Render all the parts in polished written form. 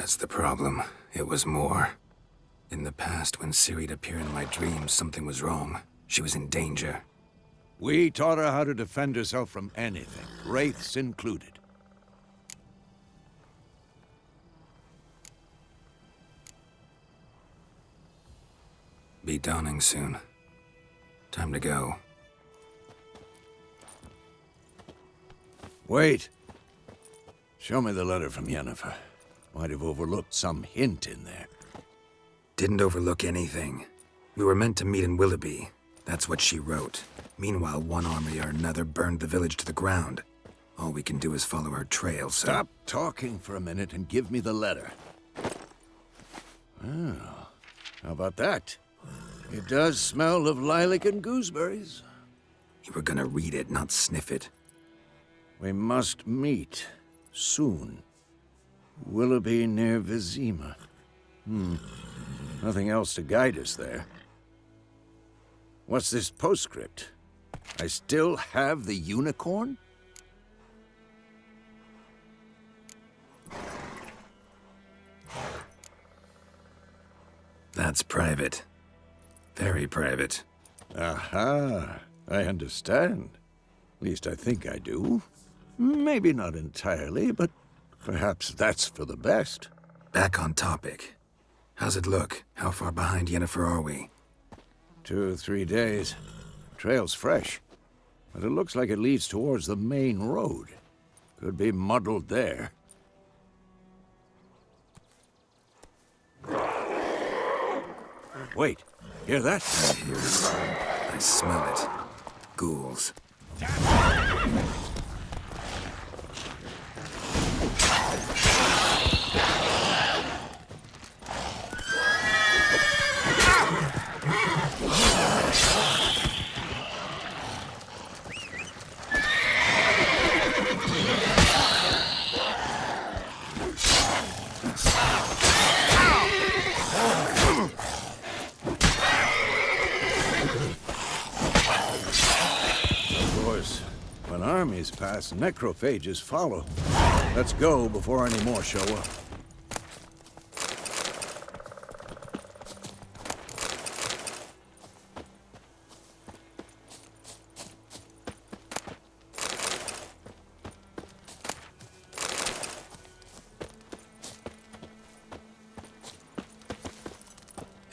That's the problem. It was more. In the past, when Ciri'd appear in my dreams, something was wrong. She was in danger. We taught her how to defend herself from anything, wraiths included. Be dawning soon. Time to go. Wait. Show me the letter from Yennefer. Might have overlooked some hint in there. Didn't overlook anything. We were meant to meet in Willoughby. That's what she wrote. Meanwhile, one army or another burned the village to the ground. All we can do is follow her trail, so... Stop talking for a minute and give me the letter. Oh, how about that? It does smell of lilac and gooseberries. You were gonna read it, not sniff it. We must meet. Soon. Willoughby near Vizima. Nothing else to guide us there. What's this postscript? I still have the unicorn? That's private. Very private. Aha, I understand. At least I think I do. Maybe not entirely, but perhaps that's for the best. Back on topic. How's it look? How far behind Yennefer are we? 2 or 3 days. Trail's fresh, but it looks like it leads towards the main road. Could be muddled there. Wait, hear that? I hear it. I smell it. Ghouls. When armies pass, necrophages follow. Let's go before any more show up.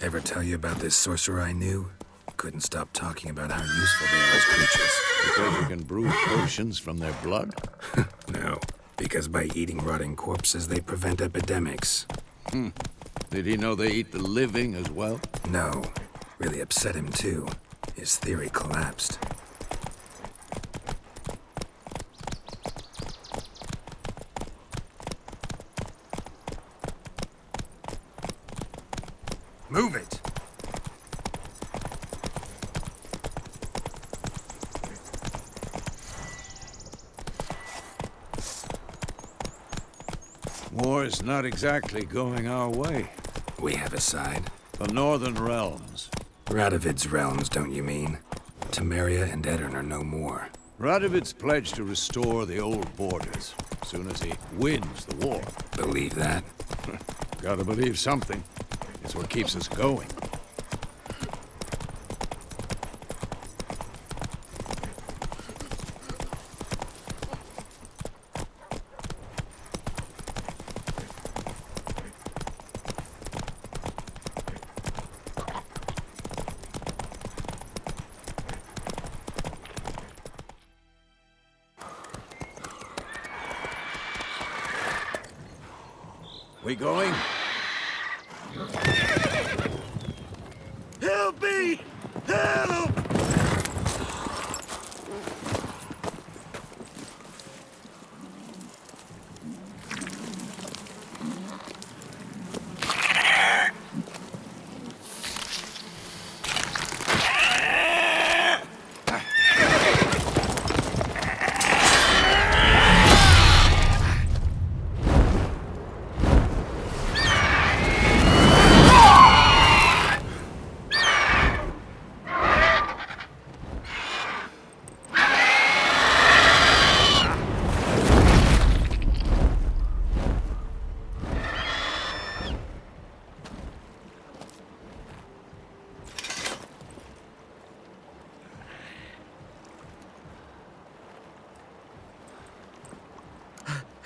Ever tell you about this sorcerer I knew? Couldn't stop talking about how useful they are as creatures. Because you can brew potions from their blood? No, because by eating rotting corpses, they prevent epidemics. Did he know they eat the living as well? No. Really upset him, too. His theory collapsed. Move it! War's not exactly going our way. We have a side. The Northern Realms. Radovid's realms, don't you mean? Temeria and Edirn are no more. Radovid's pledged to restore the old borders, as soon as he wins the war. Believe that? Gotta believe something. It's what keeps us going. We going? Help me! Help!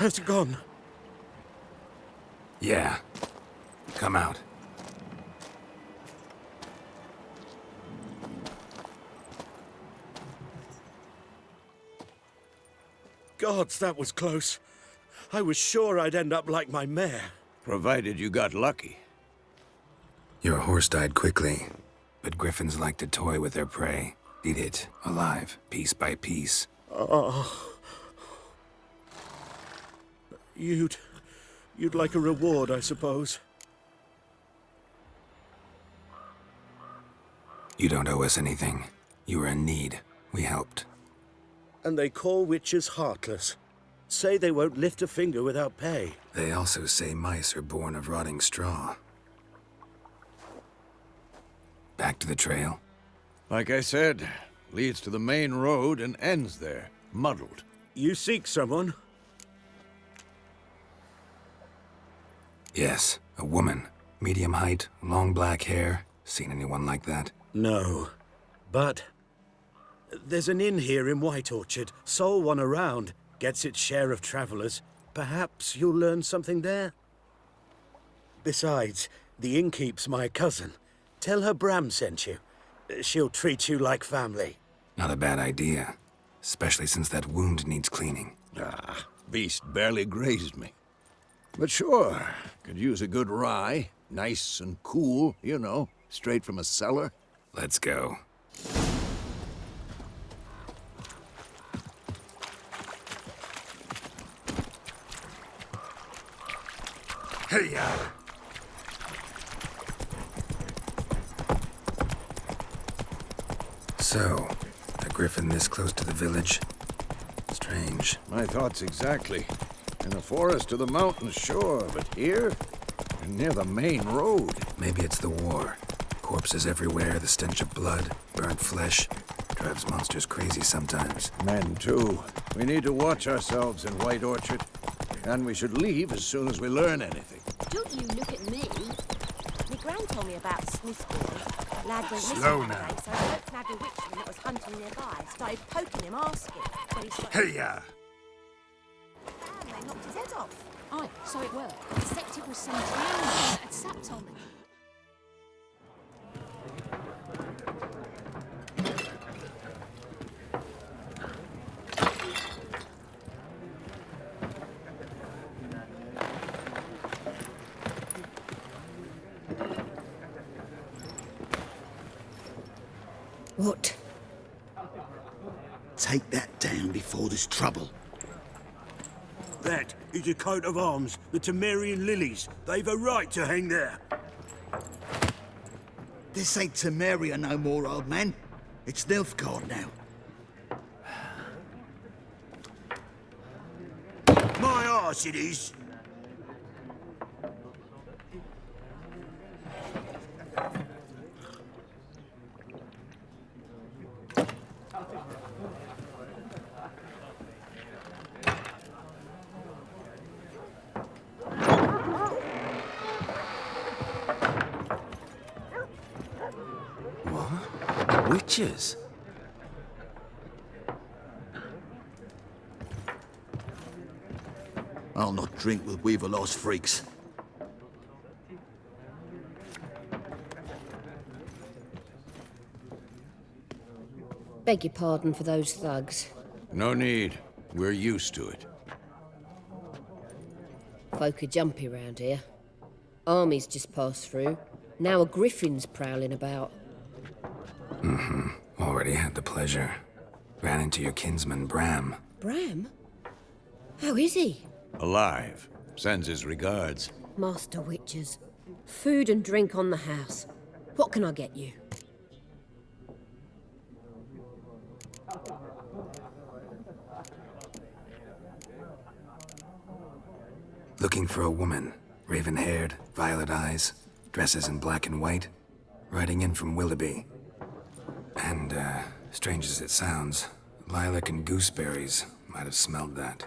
Has it gone? Yeah. Come out. Gods, that was close. I was sure I'd end up like my mare. Provided you got lucky. Your horse died quickly, but griffins like to toy with their prey. Eat it alive, piece by piece. Oh. You'd like a reward, I suppose. You don't owe us anything. You were in need. We helped. And they call witches heartless. Say they won't lift a finger without pay. They also say mice are born of rotting straw. Back to the trail. Like I said, leads to the main road and ends there, muddled. You seek someone? Yes, a woman. Medium height, long black hair. Seen anyone like that? No. But there's an inn here in White Orchard. Sole one around. Gets its share of travelers. Perhaps you'll learn something there? Besides, the innkeep's my cousin. Tell her Bram sent you. She'll treat you like family. Not a bad idea. Especially since that wound needs cleaning. Ah, beast barely grazed me. But sure, could use a good rye. Nice and cool, you know, straight from a cellar. Let's go. Hey-ya! So, a griffin this close to the village? Strange. My thoughts exactly. In the forest or the mountains, sure, but here? And near the main road. Maybe it's the war. Corpses everywhere, the stench of blood, burnt flesh. Drives monsters crazy sometimes. Men, too. We need to watch ourselves in White Orchard. And we should leave as soon as we learn anything. Don't you look at me. My gran told me about Smith's boy. Lad went missing Slow one now. day, so I went snagged a witchman that was hunting nearby. Started poking him, asking. But he started... Hey-ya! And they knocked his head off. Aye, so it were. Except it was some town that had sapped on me. What? Take that down before there's trouble. That is a coat of arms, the Temerian lilies. They've a right to hang there. This ain't Temeria no more, old man. It's Nilfgaard now. My arse it is. Witches? I'll not drink with Weaverlost freaks. Beg your pardon for those thugs. No need. We're used to it. Folk are jumpy round here. Armies just passed through. Now a griffin's prowling about. Already had the pleasure. Ran into your kinsman, Bram. Bram? How is he? Alive. Sends his regards. Master witches. Food and drink on the house. What can I get you? Looking for a woman. Raven-haired, violet eyes, dresses in black and white. Riding in from Willoughby. And, strange as it sounds, lilac and gooseberries might have smelled that.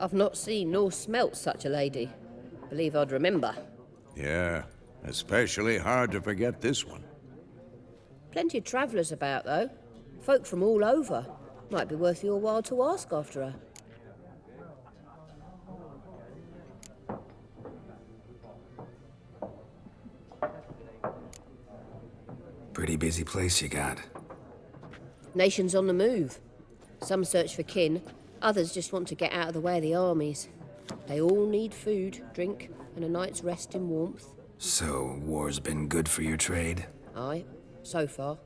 I've not seen nor smelt such a lady. Believe I'd remember. Yeah, especially hard to forget this one. Plenty of travellers about, though. Folk from all over. Might be worth your while to ask after her. Pretty busy place you got. Nations on the move. Some search for kin, others just want to get out of the way of the armies. They all need food, drink, and a night's rest in warmth. So, war's been good for your trade? Aye, so far.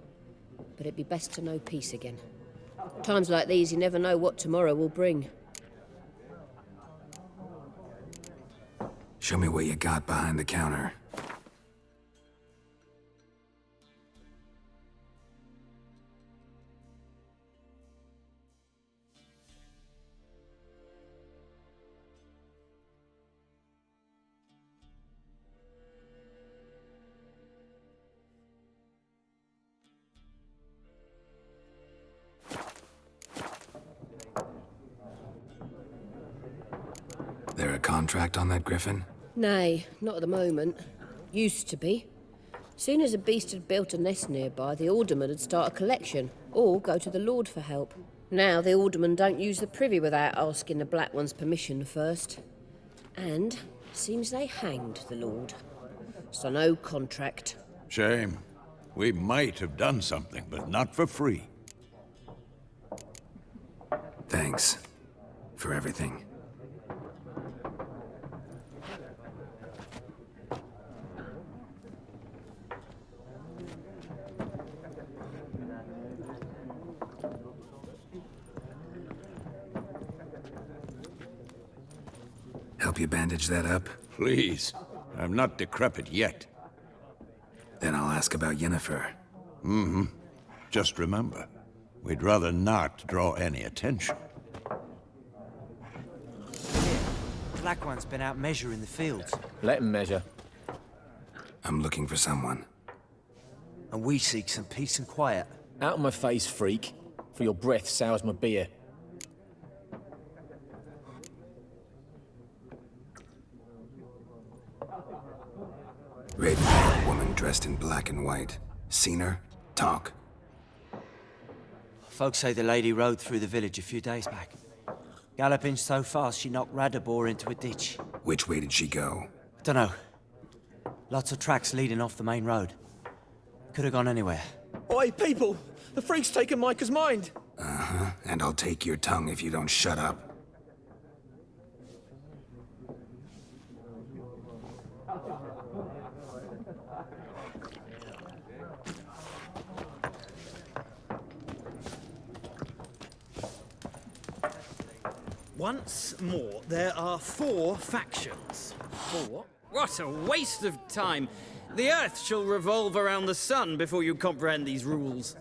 But it'd be best to know peace again. Times like these, you never know what tomorrow will bring. Show me what you got behind the counter. There a contract on that Griffin? Nay, not at the moment. Used to be. Soon as a beast had built a nest nearby, the alderman would start a collection, or go to the Lord for help. Now the aldermen don't use the privy without asking the Black One's permission first. And seems they hanged the Lord. So no contract. Shame. We might have done something, but not for free. Thanks. For everything. Help you bandage that up? Please. I'm not decrepit yet. Then I'll ask about Yennefer. Just remember, we'd rather not draw any attention. Black One's been out measuring the fields. Let him measure. I'm looking for someone. And we seek some peace and quiet. Out of my face, freak. For your breath sours my beer. Raven-haired woman dressed in black and white. Seen her? Talk. Folks say the lady rode through the village a few days back. Galloping so fast she knocked Radabor into a ditch. Which way did she go? Dunno. Lots of tracks leading off the main road. Could have gone anywhere. Oi, people! The freak's taken Micah's mind! Uh-huh. And I'll take your tongue if you don't shut up. Once more, there are 4 factions. 4? What a waste of time! The Earth shall revolve around the sun before you comprehend these rules.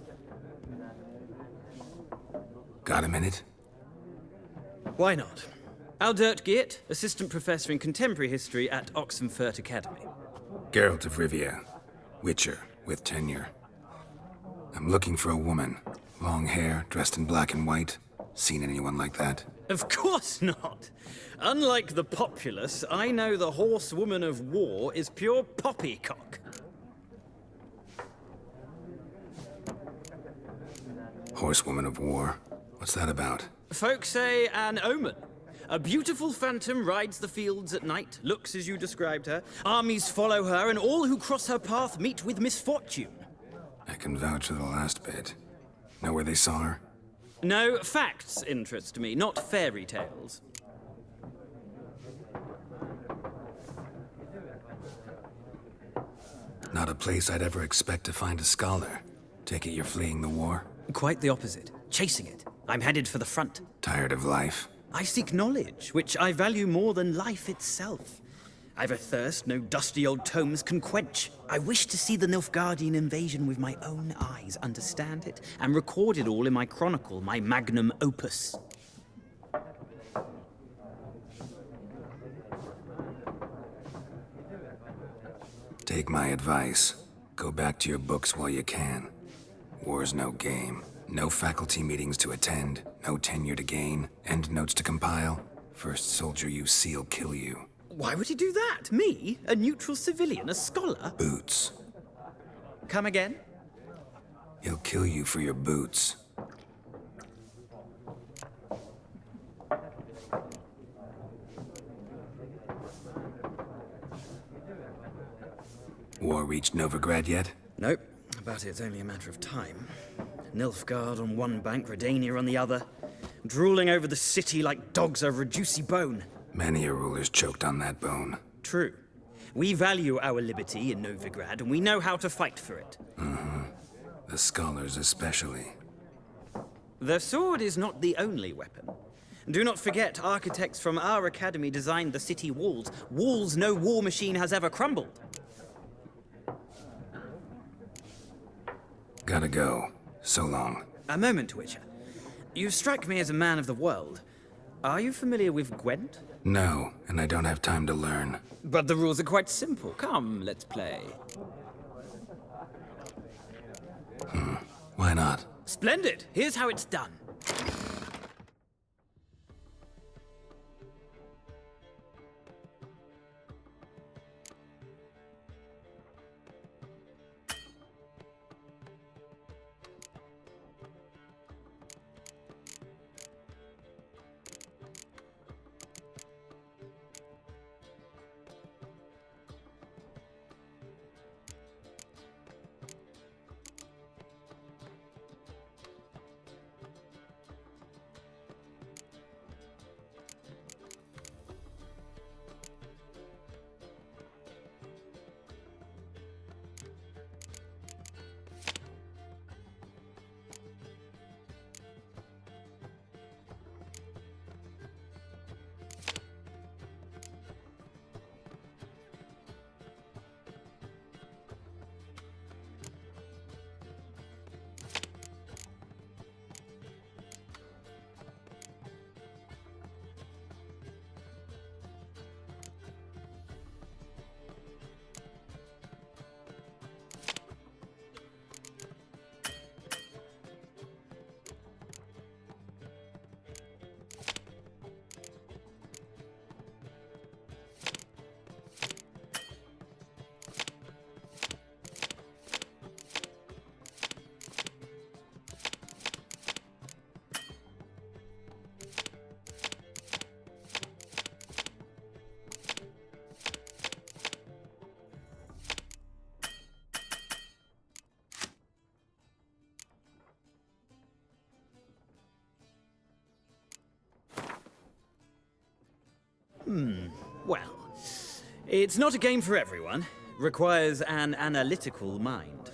Got a minute? Why not? Aldert Geert, Assistant Professor in Contemporary History at Oxenfurt Academy. Geralt of Rivia. Witcher, with tenure. I'm looking for a woman. Long hair, dressed in black and white. Seen anyone like that? Of course not! Unlike the populace, I know the horsewoman of war is pure poppycock. Horsewoman of war? What's that about? Folks say an omen. A beautiful phantom rides the fields at night, looks as you described her. Armies follow her, and all who cross her path meet with misfortune. I can vouch for the last bit. Know where they saw her? No, facts interest me, not fairy tales. Not a place I'd ever expect to find a scholar. Take it you're fleeing the war? Quite the opposite. Chasing it. I'm headed for the front. Tired of life? I seek knowledge, which I value more than life itself. I've a thirst no dusty old tomes can quench. I wish to see the Nilfgaardian invasion with my own eyes, understand it, and record it all in my chronicle, my magnum opus. Take my advice. Go back to your books while you can. War's no game. No faculty meetings to attend, no tenure to gain, endnotes to compile. First soldier you see'll kill you. Why would he do that? Me? A neutral civilian? A scholar? Boots. Come again? He'll kill you for your boots. War reached Novigrad yet? Nope. but it's only a matter of time. Nilfgaard on one bank, Redania on the other, drooling over the city like dogs over a juicy bone. Many a ruler's choked on that bone. True. We value our liberty in Novigrad, and we know how to fight for it. The scholars especially. The sword is not the only weapon. Do not forget, architects from our academy designed the city walls. Walls no war machine has ever crumbled. Gotta go. So long. A moment, Witcher. You strike me as a man of the world. Are you familiar with Gwent? No, and I don't have time to learn. But the rules are quite simple. Come, let's play. Why not? Splendid! Here's how it's done. Well, it's not a game for everyone. Requires an analytical mind.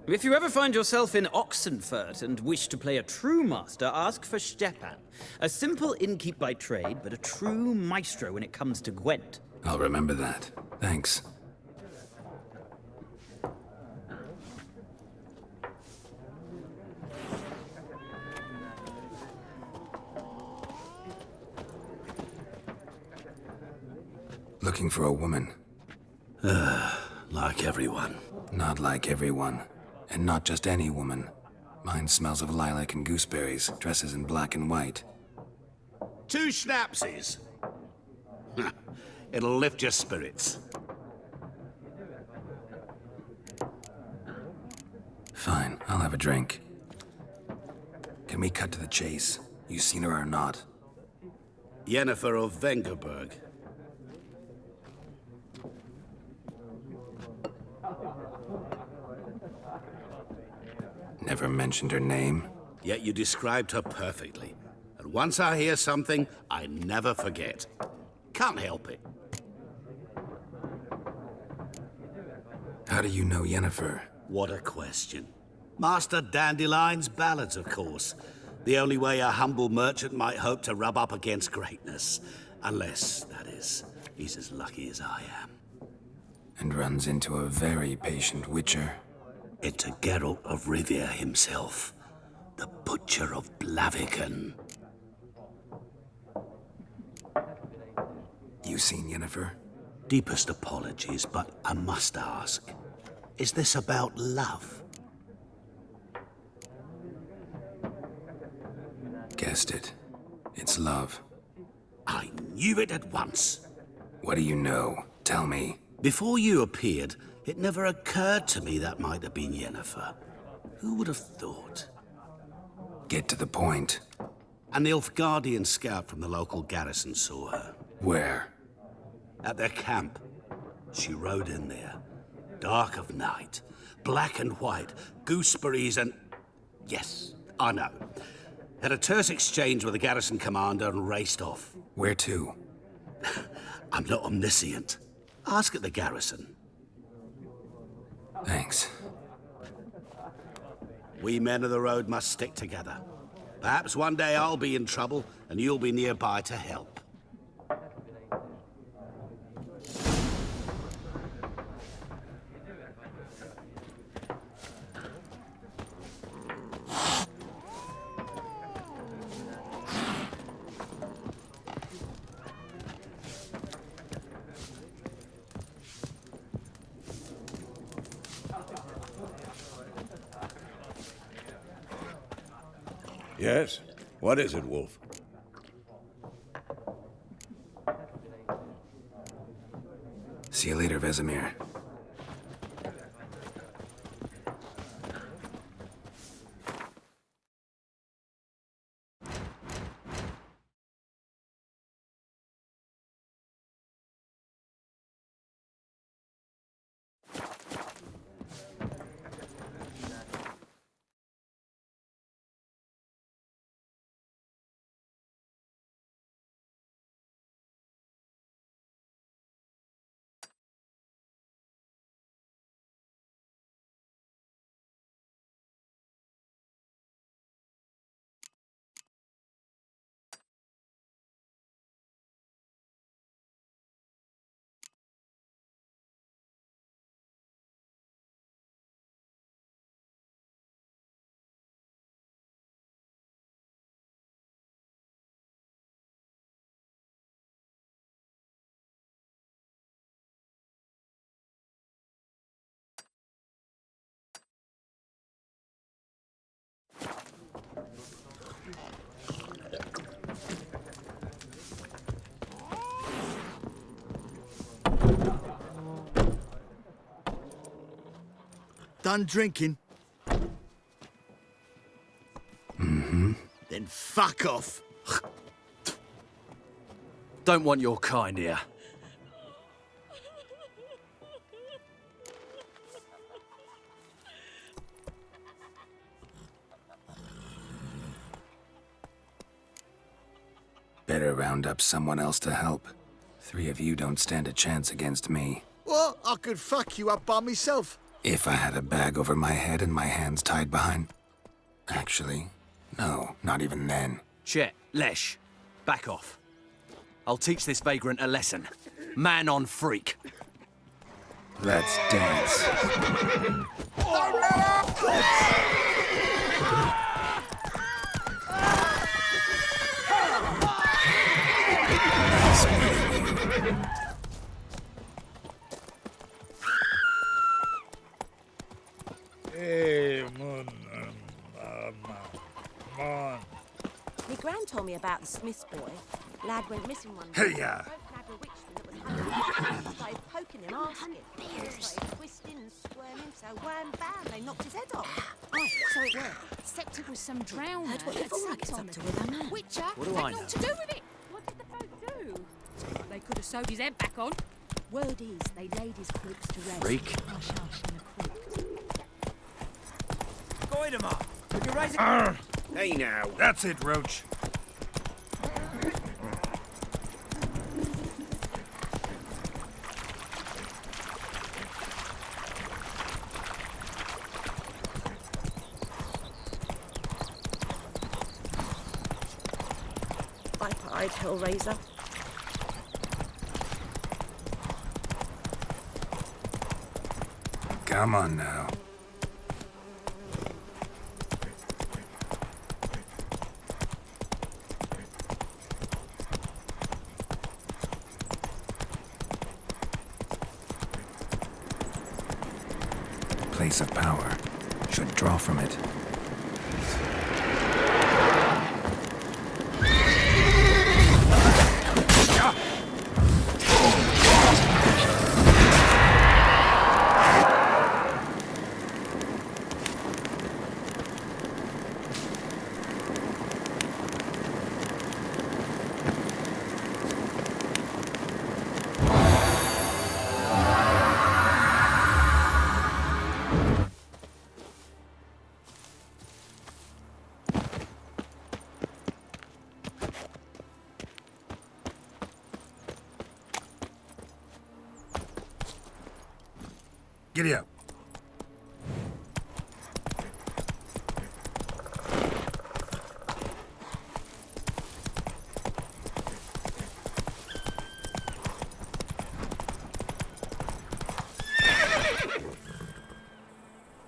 If you ever find yourself in Oxenfurt and wish to play a true master, ask for Stepan. A simple innkeep by trade, but a true maestro when it comes to Gwent. I'll remember that. Thanks. Looking for a woman. Like everyone. Not like everyone. And not just any woman. Mine smells of lilac and gooseberries, dresses in black and white. 2 schnapsies. It'll lift your spirits. Fine, I'll have a drink. Can we cut to the chase? You seen her or not? Yennefer of Vengerberg. Never mentioned her name. Yet you described her perfectly. And once I hear something, I never forget. Can't help it. How do you know Yennefer? What a question. Master Dandelion's ballads, of course. The only way a humble merchant might hope to rub up against greatness. Unless, that is, he's as lucky as I am. And runs into a very patient witcher. Into Geralt of Rivia himself. The Butcher of Blaviken. You seen Yennefer? Deepest apologies, but I must ask. Is this about love? Guessed it. It's love. I knew it at once. What do you know? Tell me. Before you appeared, it never occurred to me that might have been Yennefer. Who would have thought? Get to the point. An Nilfgaardian scout from the local garrison saw her. Where? At their camp. She rode in there, dark of night, black and white, gooseberries and... Yes, I know. Had a terse exchange with the garrison commander and raced off. Where to? I'm not omniscient. Ask at the garrison. Thanks. We men of the road must stick together. Perhaps one day I'll be in trouble and you'll be nearby to help. Yes? What is it, Wolf? See you later, Vesemir. Done drinking? Mm-hmm. Then fuck off. Don't want your kind here. Better round up someone else to help. 3 of you don't stand a chance against me. What? I could fuck you up by myself. If I had a bag over my head and my hands tied behind... Actually, no, not even then. Chet, Lesh, back off. I'll teach this vagrant a lesson. Man on freak. Let's dance. Hey, Moon. My gran told me about the Smith's boy. Lad went missing one Hey, day. ya. Started poking him, asking. He started twisting and squirming, so wham bam, they knocked his head off. Oh, so it worked. Except it was some drowner Heard what the that Fora sucked gets on up to them. with her man. Witcher, What do had I know? naught to do with it. What did the folk do? They could have sewed his head back on. Word is, they laid his corpse to rest. Freak. Hush, hush, in a creek. Guide 'em up. Would you raise it? Hey now. That's it, Roach. Viper-eyed Hellraiser. Come on now. Place of power. Should draw from it. Giddy up.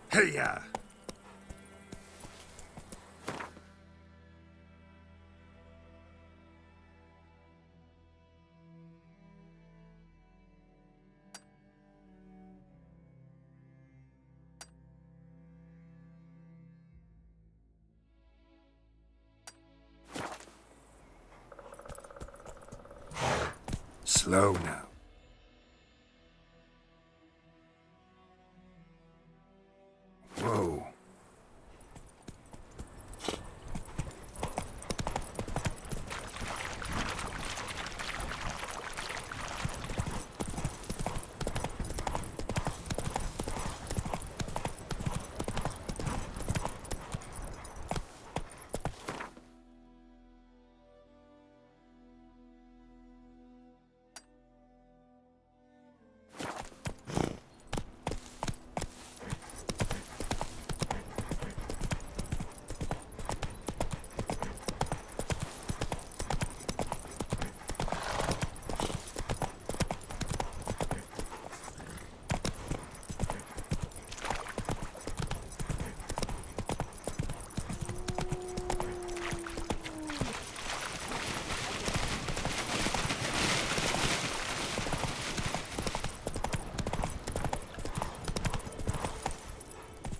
Hey-ya! Slow now. Whoa.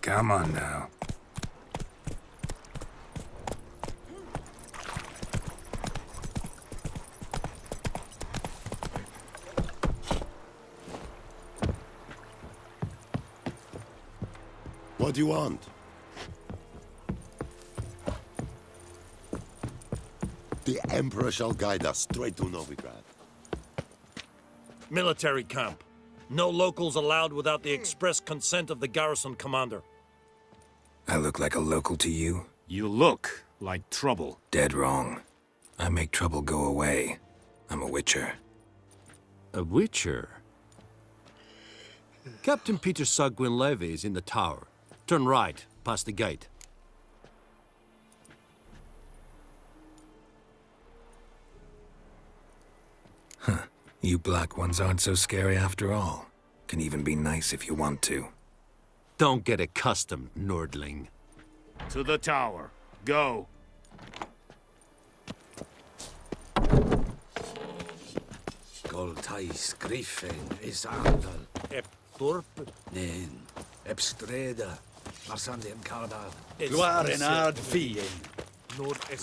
Come on now. What do you want? The Emperor shall guide us straight to Novigrad. Military camp. No locals allowed without the express consent of the garrison commander. I look like a local to you? You look like trouble. Dead wrong. I make trouble go away. I'm a witcher. A witcher? Captain Peter Sagwin Levy is in the tower. Turn right, past the gate. Huh. You black ones aren't so scary after all. Can even be nice if you want to. Don't get accustomed, Nordling. To the tower. Go. Goltais Griffin is andal. Ep Turp. Nen. Ep streda. Marsandem Cardad. Gloire en ard fien.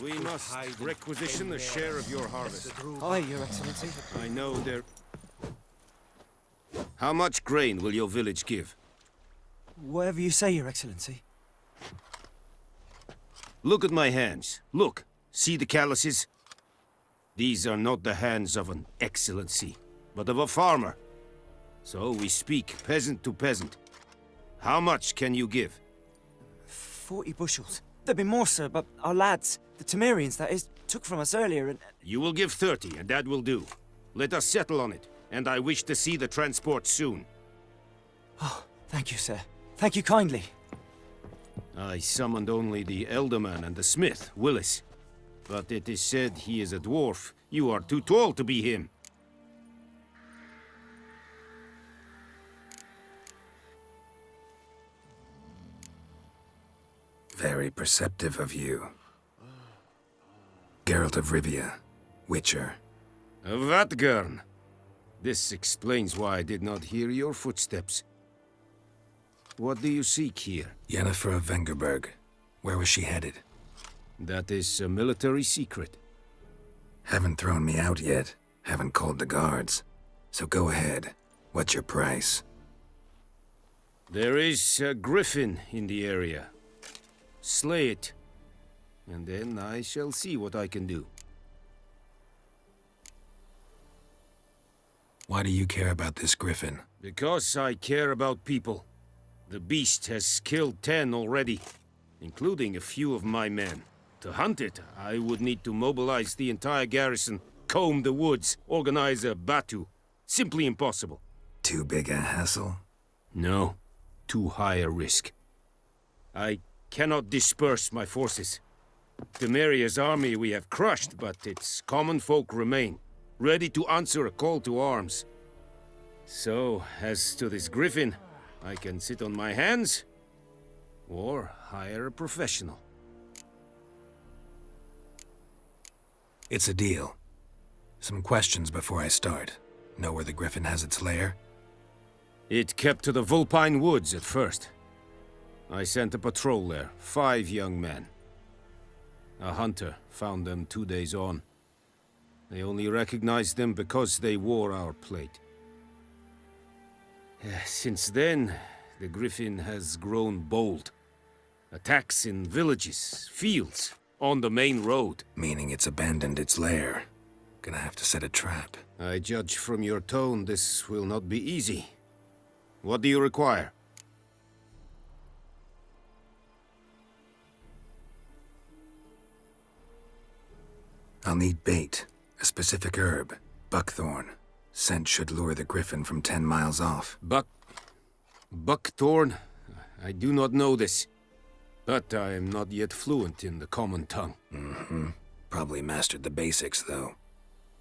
We must requisition a share of your harvest. Aye, Your Excellency. I know there... How much grain will your village give? Whatever you say, Your Excellency. Look at my hands. Look. See the calluses? These are not the hands of an excellency, but of a farmer. So we speak peasant to peasant. How much can you give? 40 bushels. There'd be more, sir, but our lads, the Temerians, that is, took from us earlier and... You will give 30, and that will do. Let us settle on it, and I wish to see the transport soon. Oh, thank you, sir. Thank you kindly. I summoned only the Elderman and the smith, Willis. But it is said he is a dwarf. You are too tall to be him. Very perceptive of you. Geralt of Rivia, Witcher. Vatgern. This explains why I did not hear your footsteps. What do you seek here? Yennefer of Vengerberg. Where was she headed? That is a military secret. Haven't thrown me out yet. Haven't called the guards. So go ahead. What's your price? There is a griffin in the area. Slay it, and then I shall see what I can do. Why do you care about this griffin? Because I care about people. The beast has killed 10 already, including a few of my men. To hunt it, I would need to mobilize the entire garrison, comb the woods, organize a batu. Simply impossible. Too big a hassle? No, too high a risk. I cannot disperse my forces. Temeria's army we have crushed, but its common folk remain, ready to answer a call to arms. So, as to this Griffin, I can sit on my hands, or hire a professional. It's a deal. Some questions before I start. Know where the Griffin has its lair? It kept to the Vulpine Woods at first. I sent a patrol there, 5 young men. A hunter found them 2 days on. They only recognized them because they wore our plate. Since then, the Griffin has grown bold. Attacks in villages, fields, on the main road. Meaning it's abandoned its lair. Gonna have to set a trap. I judge from your tone this will not be easy. What do you require? I'll need bait, a specific herb, buckthorn. Scent should lure the Griffin from 10 miles off. Buckthorn? I do not know this. But I am not yet fluent in the common tongue. Mm-hmm. Probably mastered the basics, though.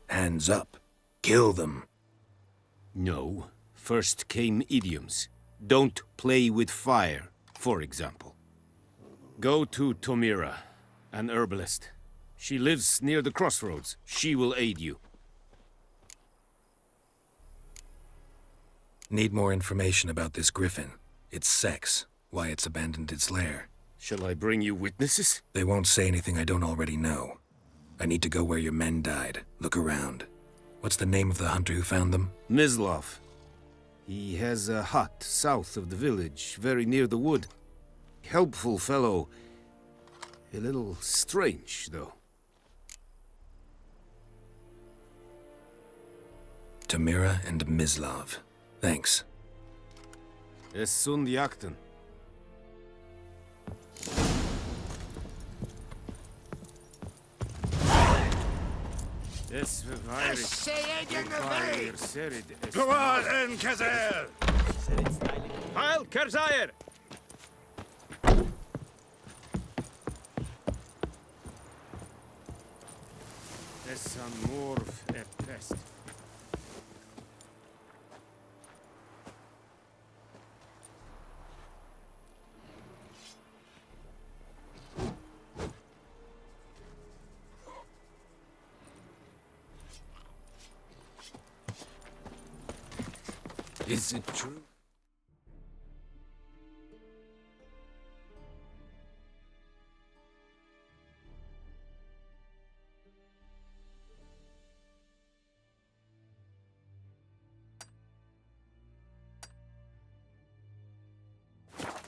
Hands up. Kill them. No. First came idioms. Don't play with fire, for example. Go to Tomira, an herbalist. She lives near the crossroads. She will aid you. Need more information about this Griffin. Its sex, why it's abandoned its lair. Shall I bring you witnesses? They won't say anything I don't already know. I need to go where your men died. Look around. What's the name of the hunter who found them? Mislav. He has a hut south of the village, very near the wood. Helpful fellow. A little strange, though. Tomira and Mislav. Thanks. Es sunt jakten. Gloire en Kazer! Heil Kerzair! Es an morf e pest. Is it true?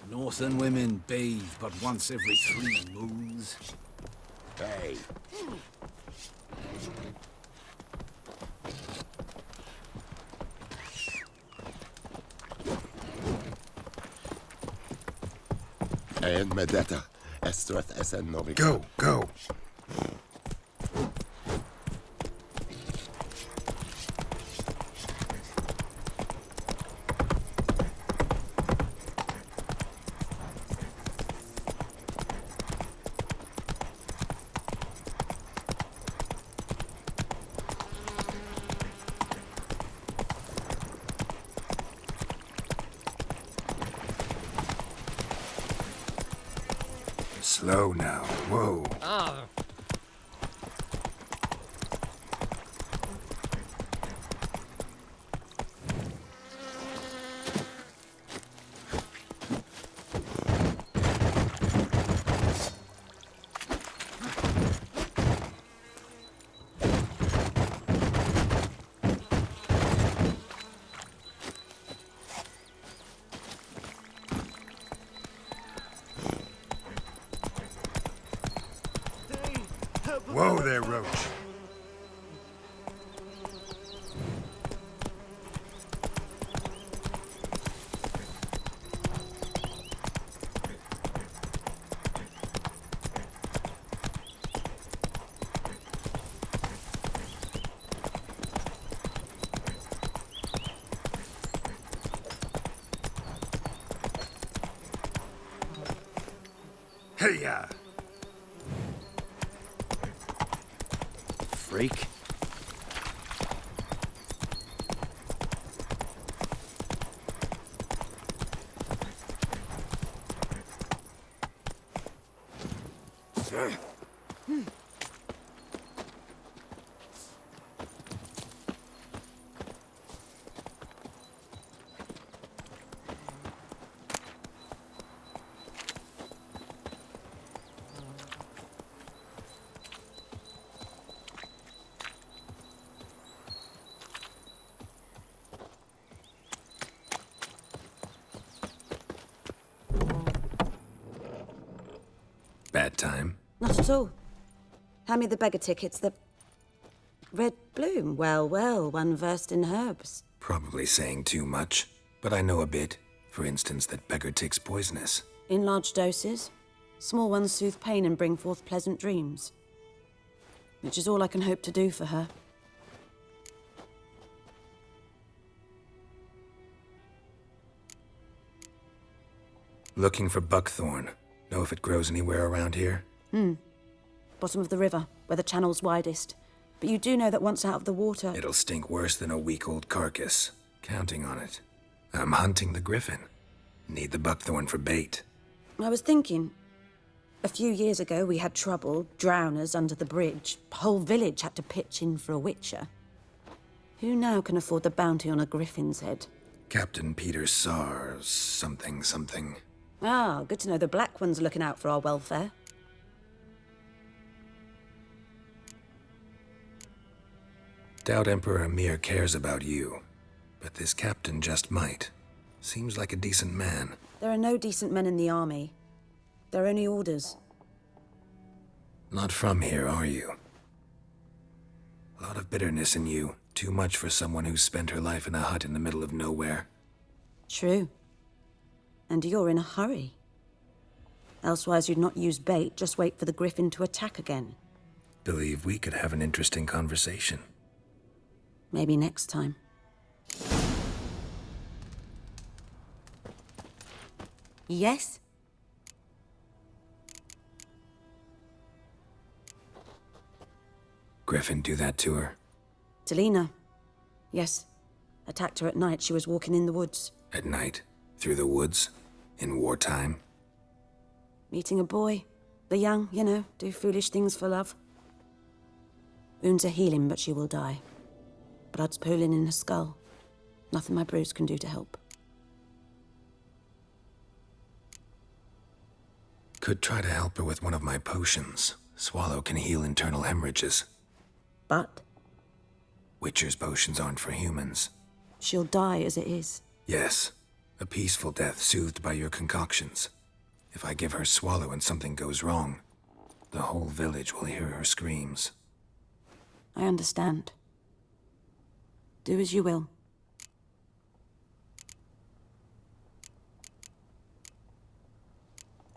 Northern women bathe but once every 3 moons. Hey. And Medetta, Estreth Essen Novik. Go! Slow now. Whoa. Whoa there, Roach. Hey-ya! Freak. Bad time? Not at all. Hand me the beggar tickets, the... Red bloom. Well, well, one versed in herbs. Probably saying too much, but I know a bit. For instance, that beggar tick's poisonous. In large doses. Small ones soothe pain and bring forth pleasant dreams. Which is all I can hope to do for her. Looking for buckthorn. Know if it grows anywhere around here? Bottom of the river, where the channel's widest. But you do know that once out of the water... It'll stink worse than a week-old carcass. Counting on it. I'm hunting the Griffin. Need the buckthorn for bait. I was thinking... A few years ago, we had trouble, drowners under the bridge. Whole village had to pitch in for a witcher. Who now can afford the bounty on a griffin's head? Captain Peter Sars, something. Ah, good to know the Black One's looking out for our welfare. Doubt Emperor Emir cares about you, but this captain just might. Seems like a decent man. There are no decent men in the army. They're only orders. Not from here, are you? A lot of bitterness in you. Too much for someone who's spent her life in a hut in the middle of nowhere. True. And you're in a hurry. Elsewise you'd not use bait, just wait for the Griffin to attack again. Believe we could have an interesting conversation. Maybe next time. Yes? Griffin do that to her? Delina. Yes. Attacked her at night. She was walking in the woods. At night? Through the woods? In wartime? Meeting a boy. The young, you know, do foolish things for love. Wounds are healing, but she will die. Blood's pooling in her skull. Nothing my bruise can do to help. Could try to help her with one of my potions. Swallow can heal internal hemorrhages. But? Witcher's potions aren't for humans. She'll die as it is. Yes. A peaceful death soothed by your concoctions. If I give her Swallow and something goes wrong, the whole village will hear her screams. I understand. Do as you will.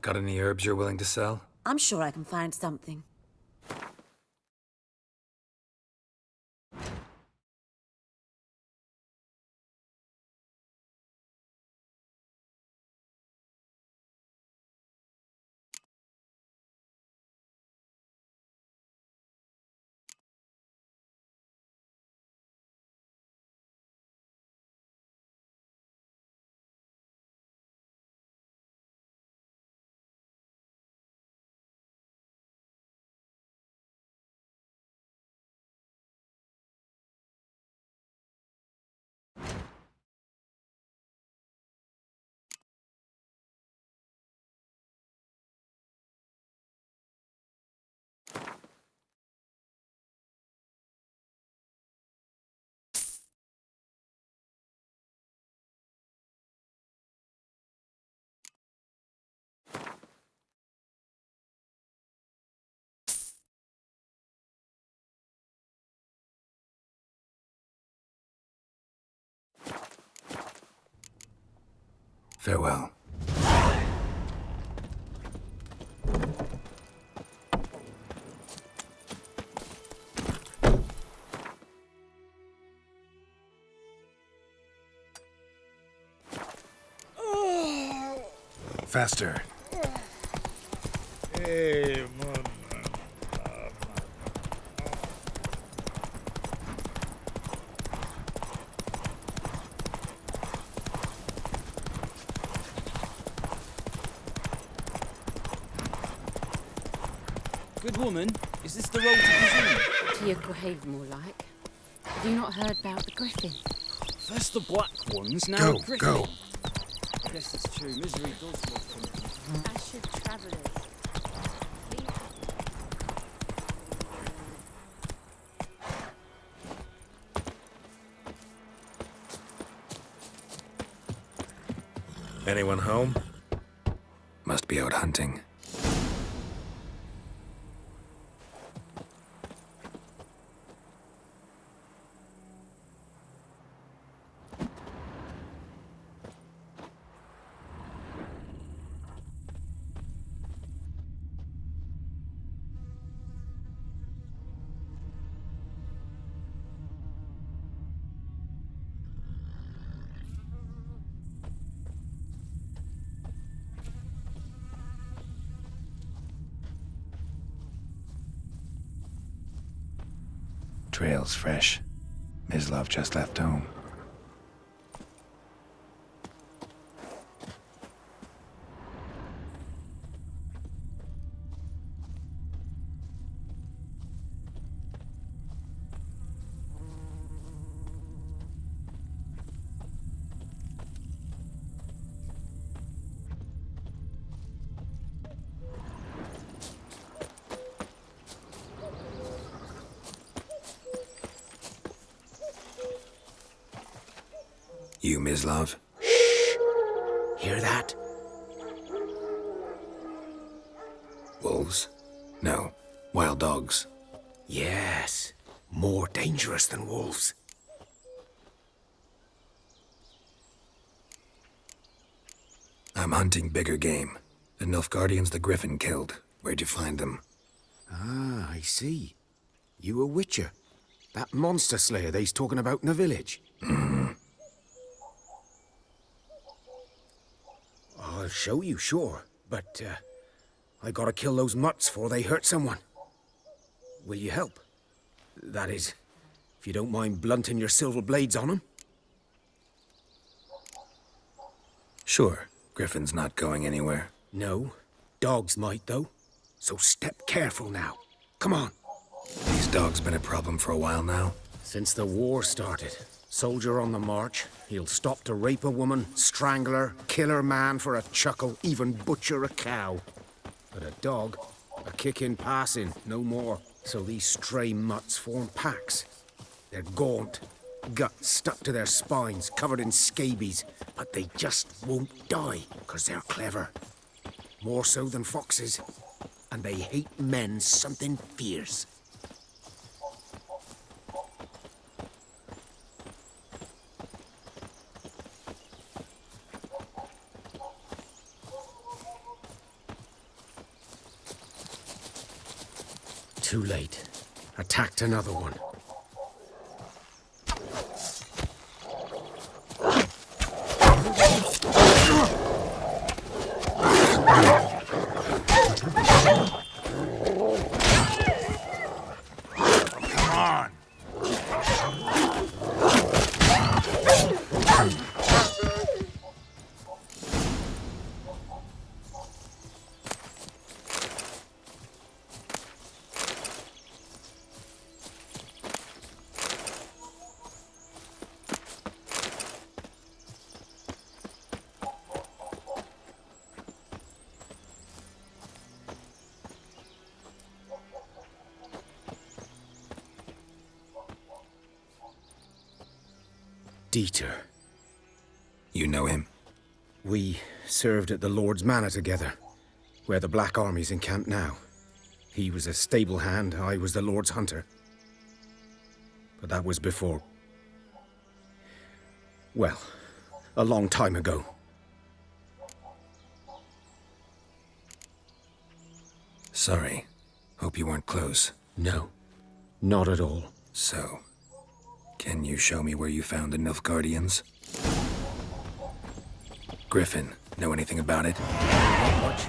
Got any herbs you're willing to sell? I'm sure I can find something. Farewell. Faster. Good woman, is this the road to Kazoo? To your grave, more like. Have you not heard about the Griffin? First the black ones, now Go, the Griffin. go. Yes, it's true. Misery does love company. As should travellers. Anyone home? Must be out hunting. Trail's fresh. Mislov just left home. You, Mislov? Hear that? Wolves? No. Wild dogs. Yes. More dangerous than wolves. I'm hunting bigger game. The Nilfgaardians the Griffin killed. Where'd you find them? Ah, I see. You a witcher. That monster slayer they's talking about in the village. I'll show you, sure. But, I gotta kill those mutts before they hurt someone. Will you help? That is, if you don't mind blunting your silver blades on them. Sure. Griffin's not going anywhere. No. Dogs might, though. So step careful now. Come on. These dogs been a problem for a while now? Since the war started. Soldier on the march. He'll stop to rape a woman, strangle her, kill her man for a chuckle, even butcher a cow. But a dog, a kick in passing, no more. So these stray mutts form packs. They're gaunt, guts stuck to their spines, covered in scabies, but they just won't die, 'cause they're clever. More so than foxes. And they hate men something fierce. Too late. Attacked another one. Come on. Dieter. You know him? We served at the Lord's Manor together, where the Black Army's encamped now. He was a stable hand, I was the Lord's hunter. But that was before... well, a long time ago. Sorry. Hope you weren't close. No, not at all. So, can you show me where you found the Nilfgaardians? Griffin, know anything about it? Not much.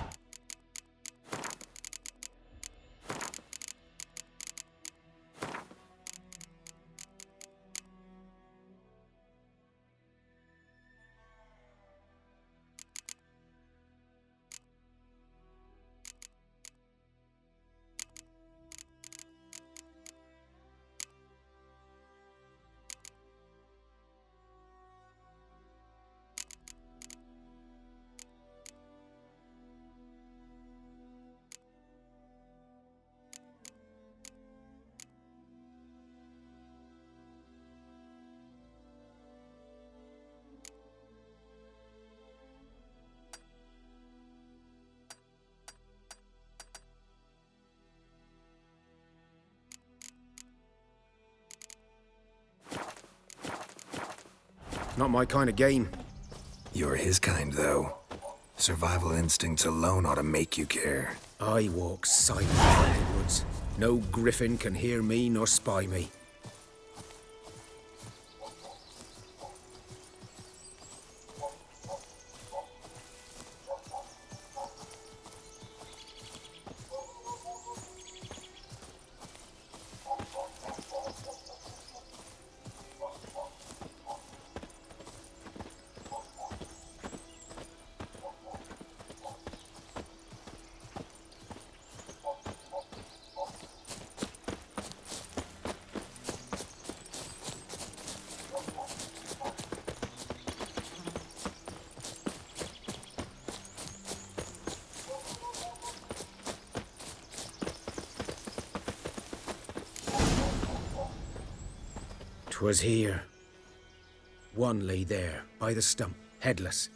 Not my kind of game. You're his kind, though. Survival instincts alone ought to make you care. I walk silent in the woods. No griffin can hear me nor spy me. "'Twas here. One lay there, by the stump, headless.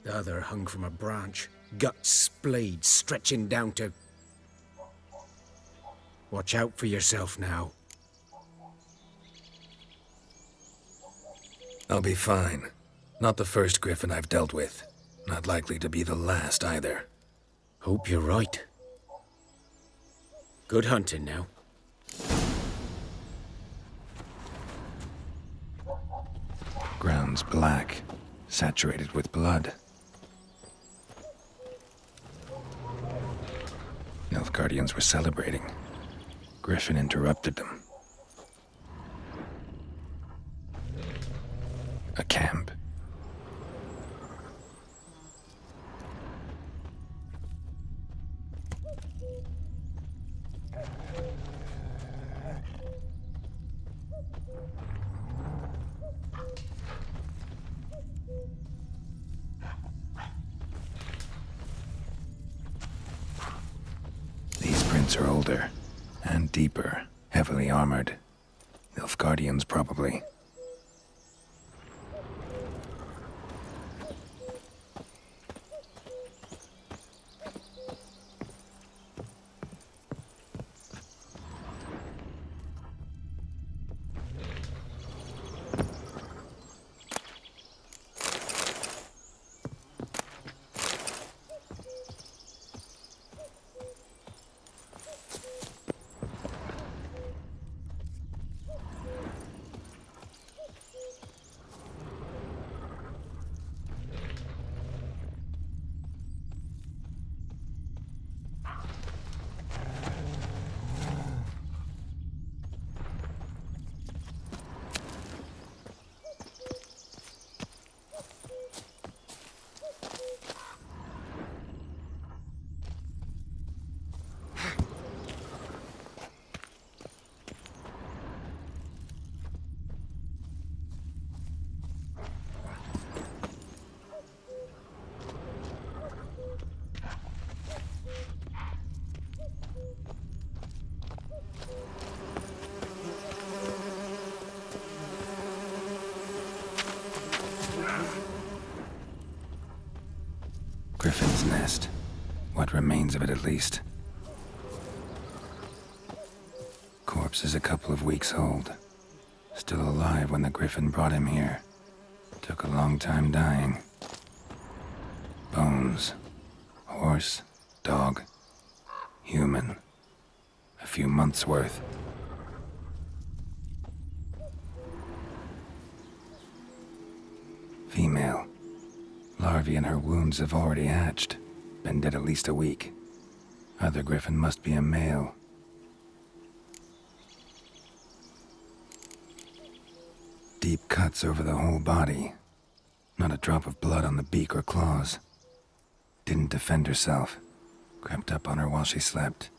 The other hung from a branch, guts splayed, stretching down to... Watch out for yourself now." I'll be fine. Not the first griffin I've dealt with. Not likely to be the last, either. Hope you're right. Good hunting now. Ground's black, saturated with blood. Nilfgaardians were celebrating. Griffin interrupted them. A camp. These prints are older and deeper, heavily armored. Nilfgaardians, probably. Griffin's nest. What remains of it, at least. Corpse is a couple of weeks old. Still alive when the Griffin brought him here. Took a long time dying. Bones. Horse. Dog. Human. A few months' worth. Female. Larvae in her wounds have already hatched. Been dead at least a week. Other Griffin must be a male. Deep cuts over the whole body. Not a drop of blood on the beak or claws. Didn't defend herself. Crept up on her while she slept.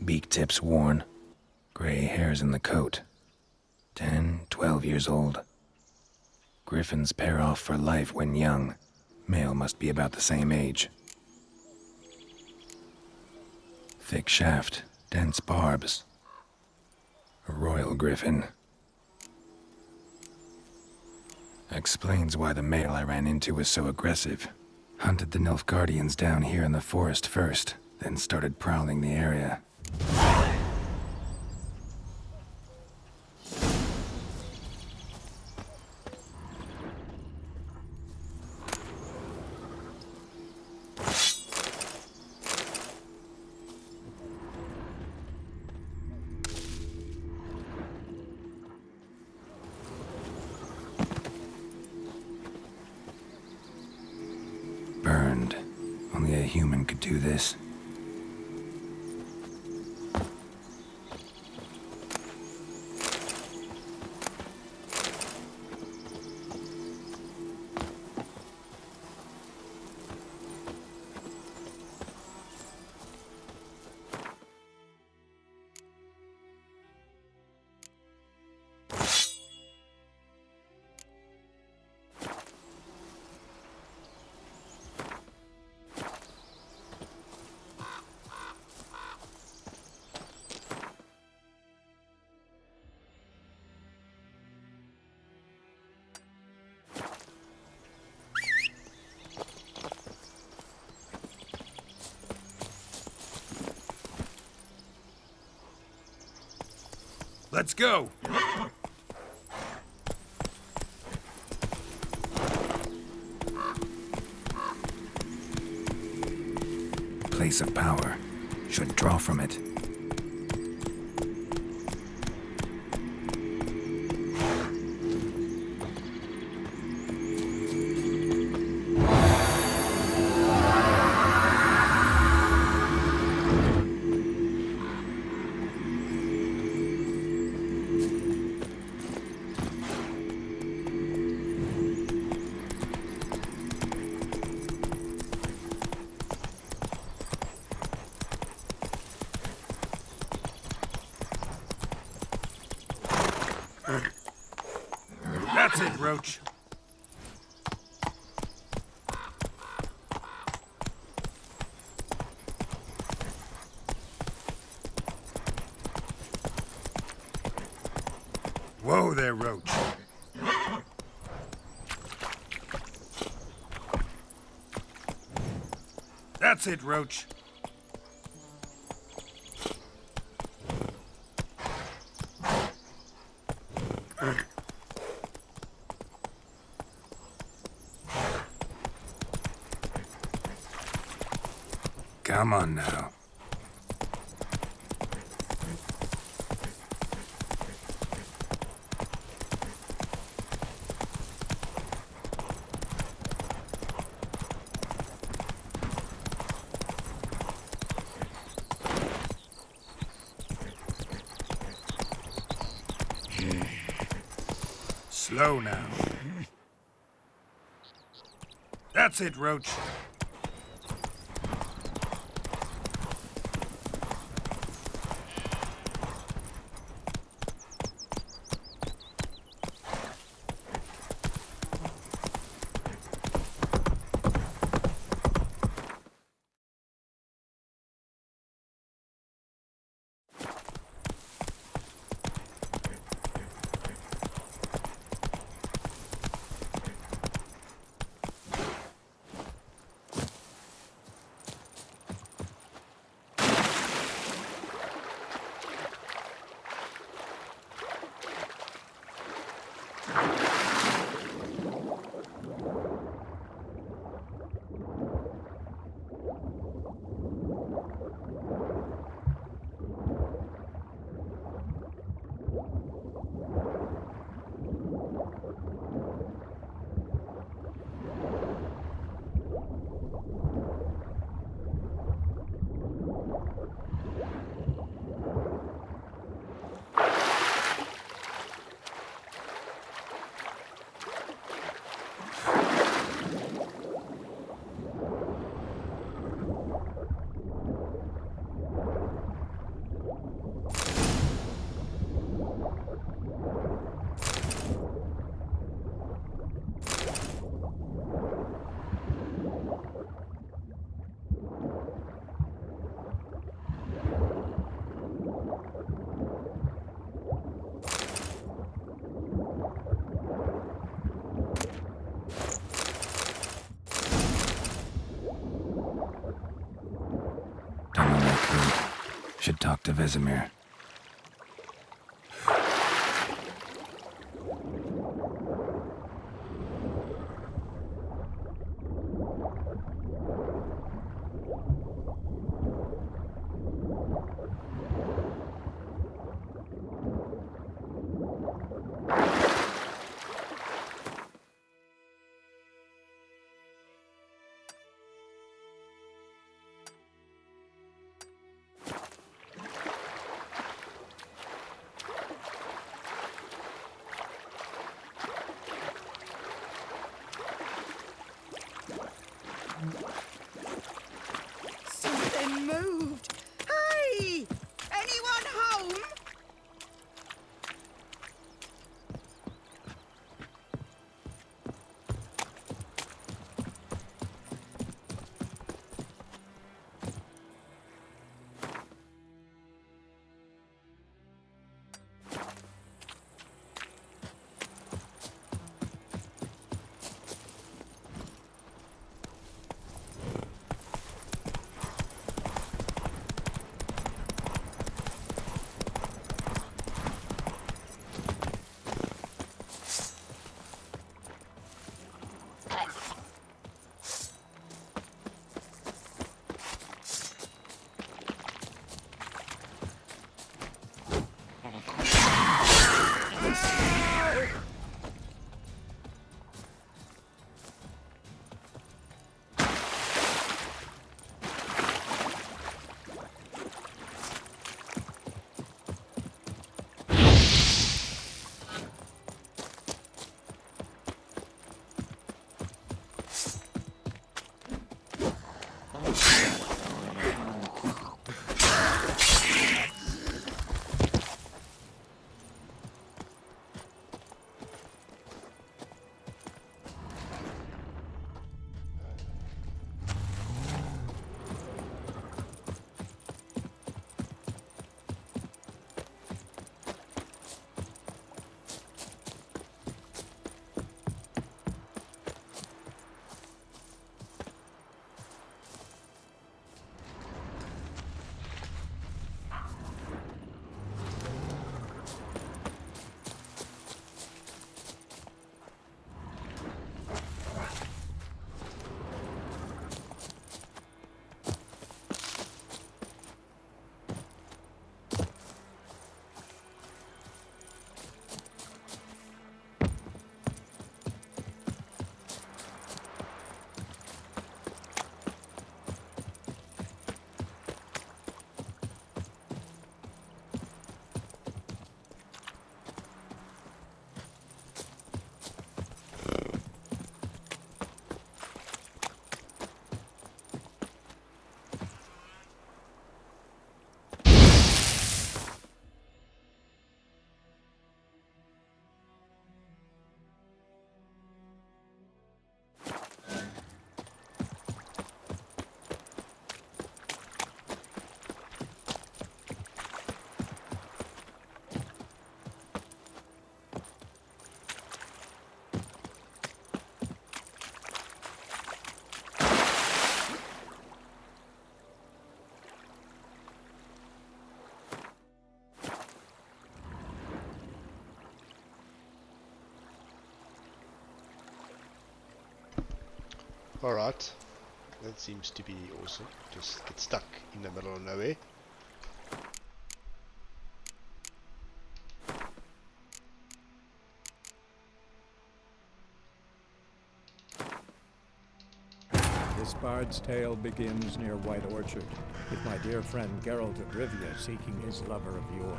Beak tips worn. Gray hairs in the coat. 10, 12 years old. Griffins pair off for life when young. Male must be about the same age. Thick shaft, dense barbs. A royal griffin. Explains why the male I ran into was so aggressive. Hunted the Nilfgaardians down here in the forest first, then started prowling the area. human could do this. Let's go! Place of power. Should draw from it. That's it, Roach. Whoa there, Roach. That's it, Roach. Come on now. Slow now. That's it, Roach. Should talk to Vesemir. Alright. That seems to be awesome. Just get stuck in the middle of nowhere. This bard's tale begins near White Orchard, with my dear friend Geralt of Rivia seeking his lover of yore,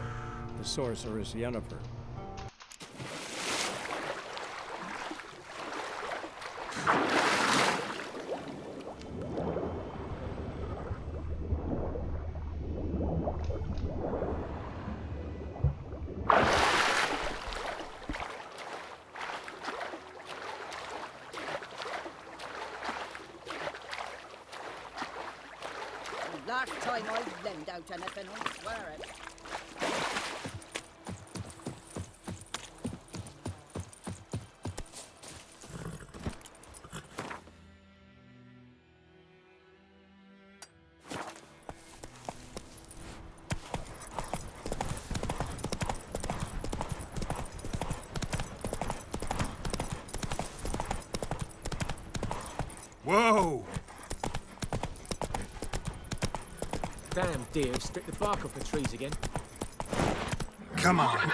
the sorceress Yennefer. Last time I lend out anything, I swear it. Whoa! Damn deer, stripped the bark off the trees again. Come on!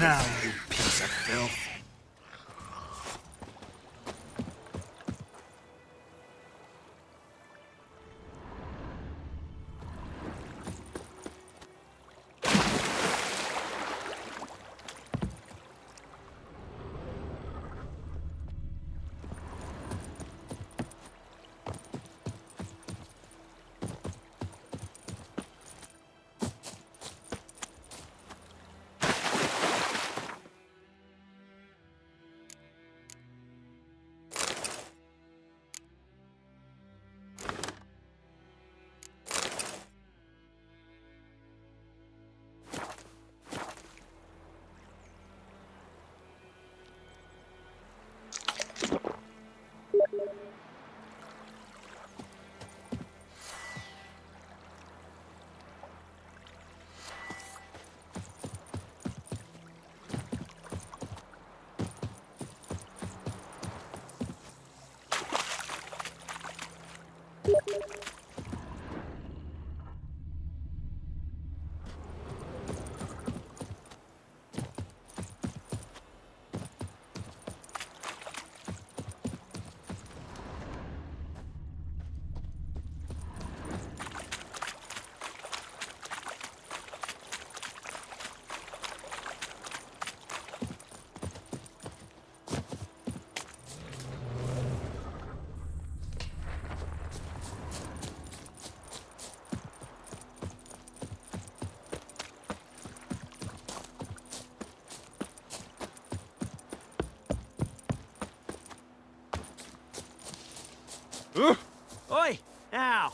Now, you piece of filth. Oi! Now!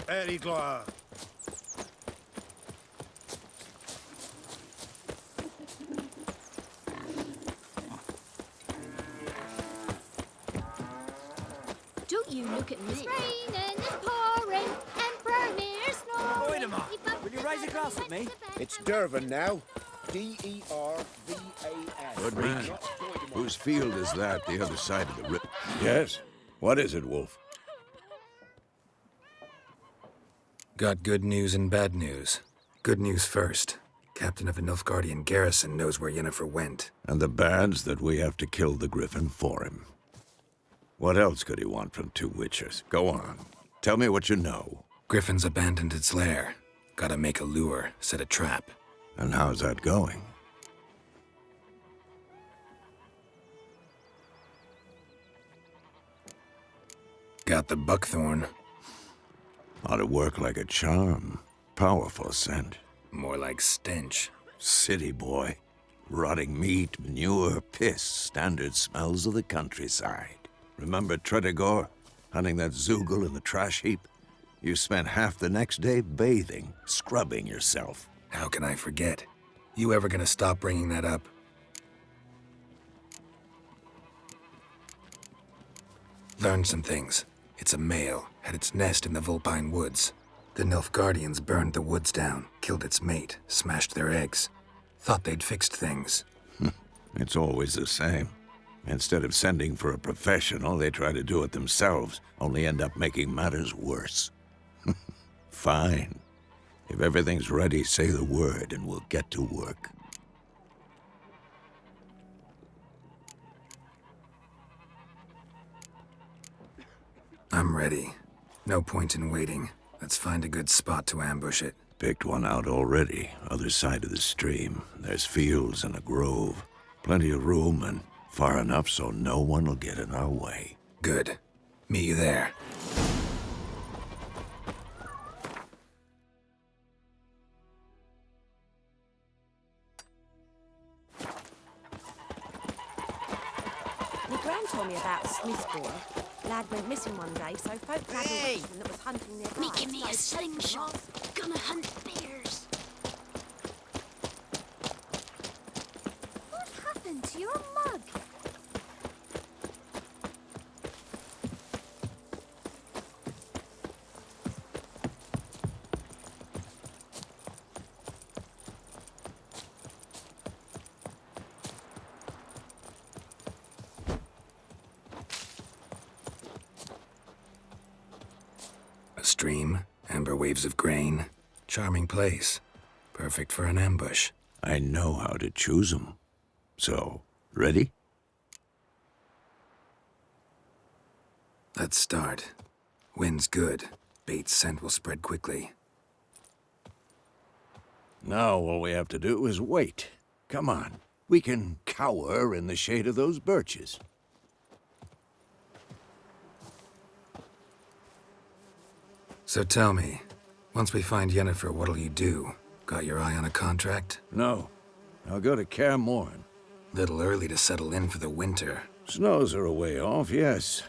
Very glad. Don't you look at me. It's raining, it's pouring, Emperor near snoring. Wait a minute. Will you raise a glass with me? It's Dervin now. D-E-R-V-A-N. Good man. Whose field is that, the other side of the river? Yes? What is it, Wolf? Got good news and bad news. Good news first. Captain of a Nilfgaardian garrison knows where Yennefer went. And the bad's that we have to kill the Griffin for him. What else could he want from two witches? Go on. Tell me what you know. Griffin's abandoned its lair. Gotta make a lure, set a trap. And how's that going? Got the buckthorn. Ought to work like a charm. Powerful scent. More like stench. City boy. Rotting meat, manure, piss. Standard smells of the countryside. Remember Tretogor? Hunting that Zoogle in the trash heap? You spent half the next day bathing, scrubbing yourself. How can I forget? You ever gonna stop bringing that up? Learned some things. It's a male, had its nest in the Vulpine Woods. The Nilfgaardians burned the woods down, killed its mate, smashed their eggs. Thought they'd fixed things. It's always the same. Instead of sending for a professional, they try to do it themselves, only end up making matters worse. Fine. If everything's ready, say the word and we'll get to work. I'm ready. No point in waiting. Let's find a good spot to ambush it. Picked one out already, other side of the stream. There's fields and a grove. Plenty of room and far enough so no one will get in our way. Good. Meet you there. My gran told me about a Smith's boy. Lad went missing one day, so folk had a watchman that was hunting their Making guides. me a slingshot. Gonna hunt bears. What happened to your mug? A stream, amber waves of grain. Charming place. Perfect for an ambush. I know how to choose 'em. So, ready? Let's start. Wind's good. Bait's scent will spread quickly. Now all we have to do is wait. Come on. We can cower in the shade of those birches. So tell me, once we find Yennefer, what'll you do? Got your eye on a contract? No. I'll go to Kaer Morhen. Little early to settle in for the winter. Snows are a way off, yes.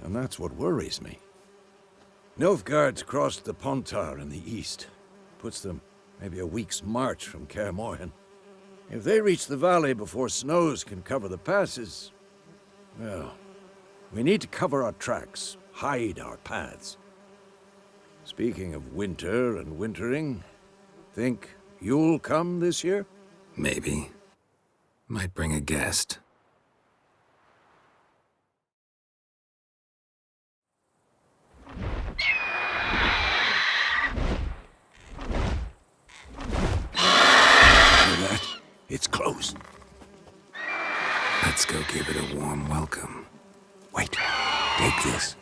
And that's what worries me. Nilfgaard's crossed the Pontar in the east. Puts them maybe a week's march from Kaer Morhen. If they reach the valley before snows can cover the passes, well, we need to cover our tracks, hide our paths. Speaking of winter and wintering, think you'll come this year? Maybe. Might bring a guest. Hear that? It's close. Let's go give it a warm welcome. Wait, take this.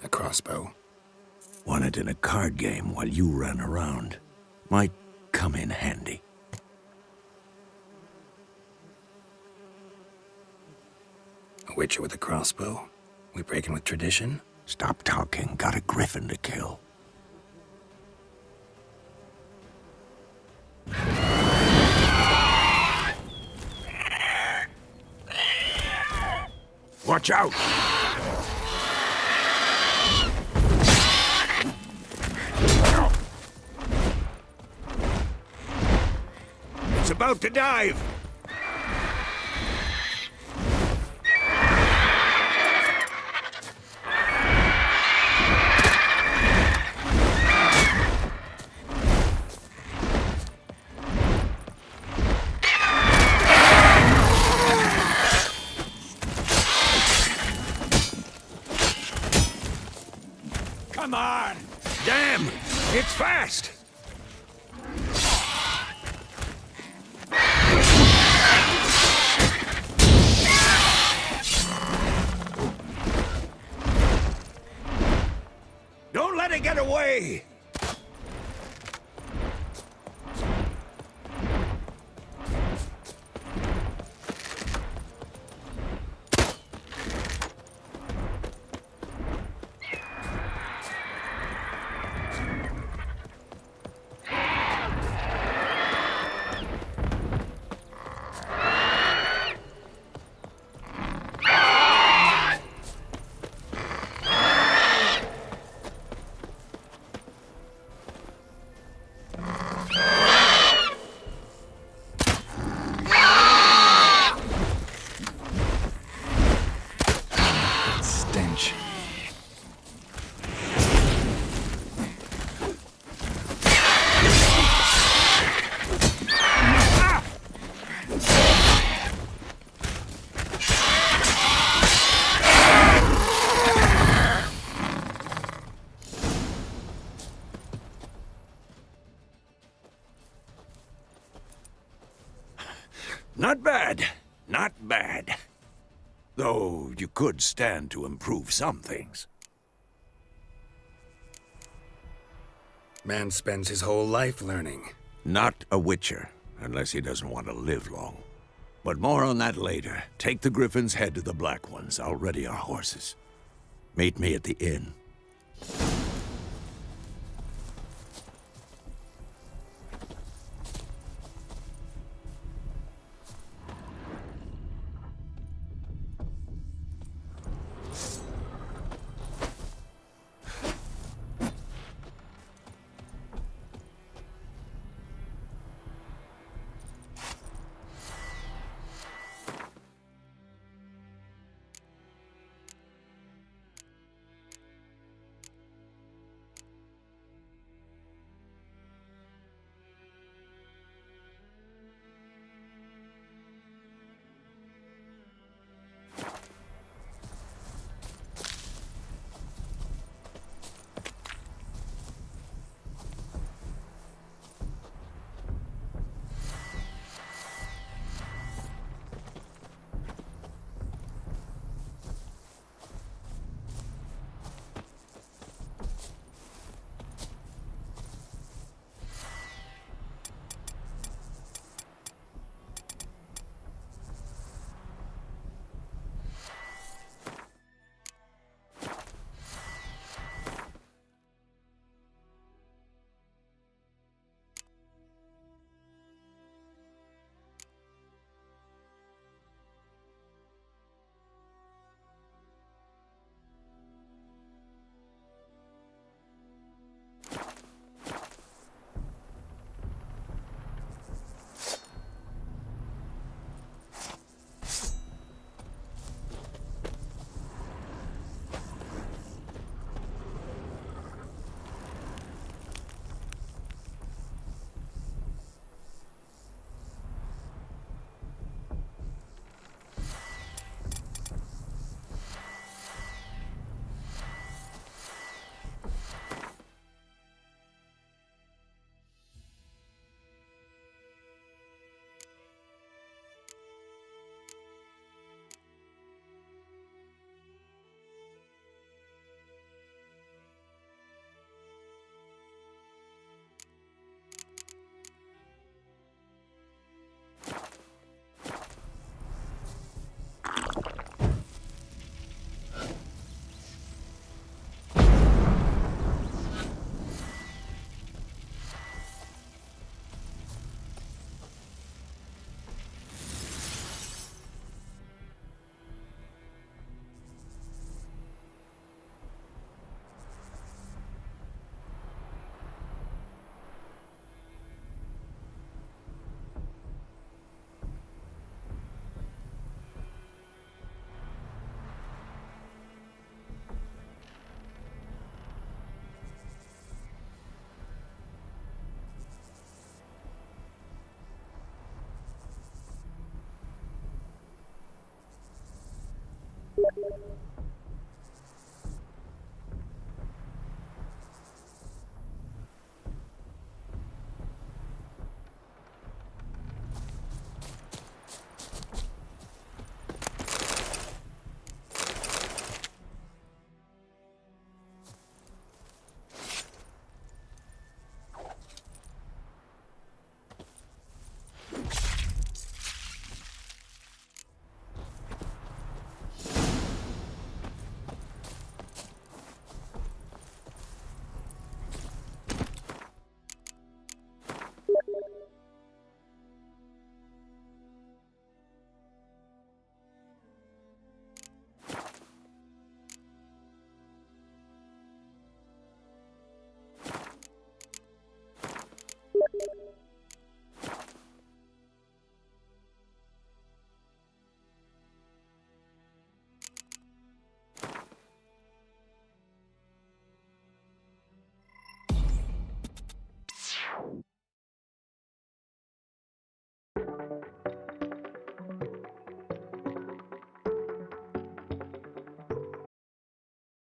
A crossbow. Won it in a card game while you ran around. Might come in handy. A witcher with a crossbow? We breaking with tradition? Stop talking. Got a griffin to kill. Watch out! It's about to dive! Come on! Damn! It's fast! Don't let it get away! Not bad. Not bad. Though you could stand to improve some things. Man spends his whole life learning. Not a witcher, unless he doesn't want to live long. But more on that later. Take the Griffin's head to the Black Ones. I'll ready our horses. Meet me at the inn.